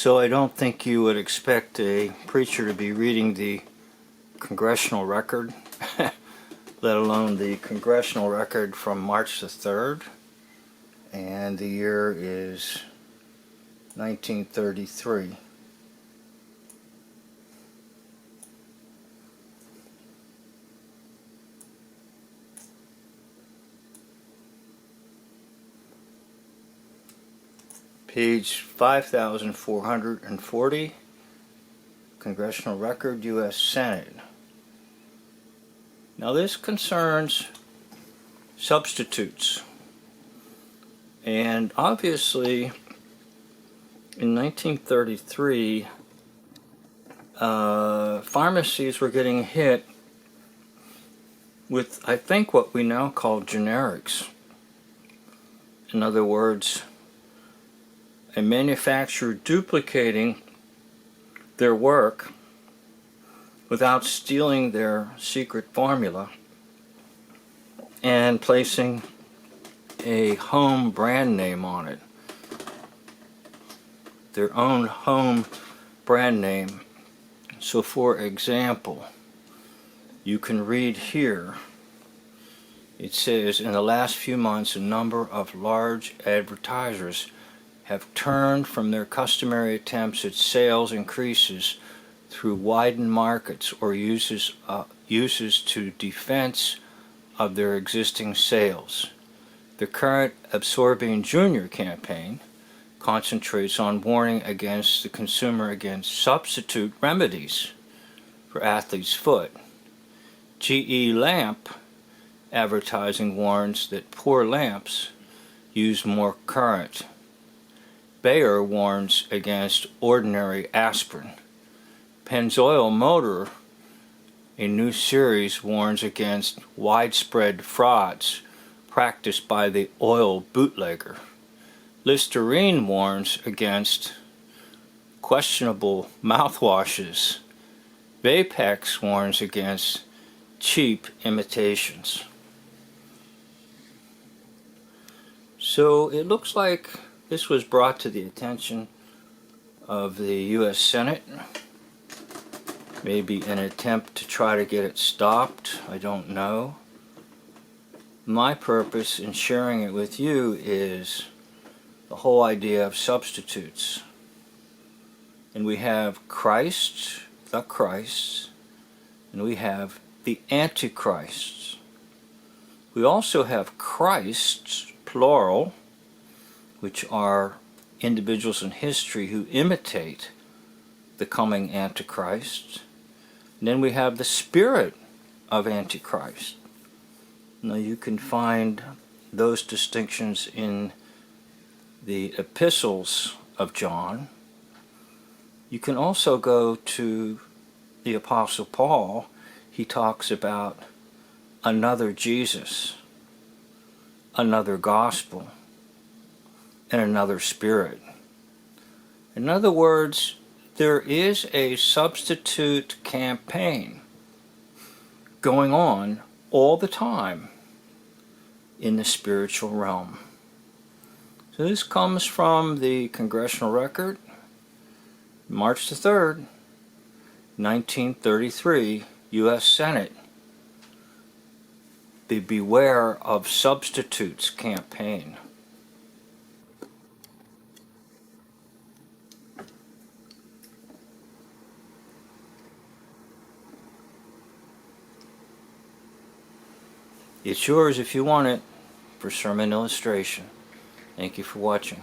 So I don't think you would expect a preacher to be reading the Congressional record, let alone the Congressional record from March the 3rd, and the year is 1933. Page 5440, Congressional Record, U.S. Senate. Now this concerns substitutes. And obviously, in 1933, pharmacies were getting hit with, I think, what we now call generics. In other words, a manufacturer duplicating their work without stealing their secret formula and placing a home brand name on it, their own home brand name. So for example, you can read here, it says, in the last few months a number of large advertisers have turned from their customary attempts at sales increases through widened markets or uses to defense of their existing sales. The current Absorbing Junior campaign concentrates on warning against the consumer against substitute remedies for athlete's foot. GE lamp advertising warns that poor lamps use more current. Bayer warns against ordinary aspirin. Pennzoil Motor, a new series, warns against widespread frauds practiced by the oil bootlegger. Listerine warns against questionable mouthwashes. Vapex warns against cheap imitations. So it looks like this was brought to the attention of the U.S. Senate, maybe an attempt to try to get it stopped, I don't know. My purpose in sharing it with you is the whole idea of substitutes. And we have Christ, the Christ, and we have the Antichrist. We also have Christs, plural, which are individuals in history who imitate the coming Antichrist. And then we have the spirit of Antichrist. Now you can find those distinctions in the epistles of John. You can also go to the Apostle Paul. He talks about another Jesus, another gospel, and another spirit. In other words, there is a substitute campaign going on all the time in the spiritual realm. So this comes from the Congressional Record, March the 3rd, 1933, U.S. Senate. The Beware of Substitutes campaign. It's yours if you want it for sermon illustration. Thank you for watching.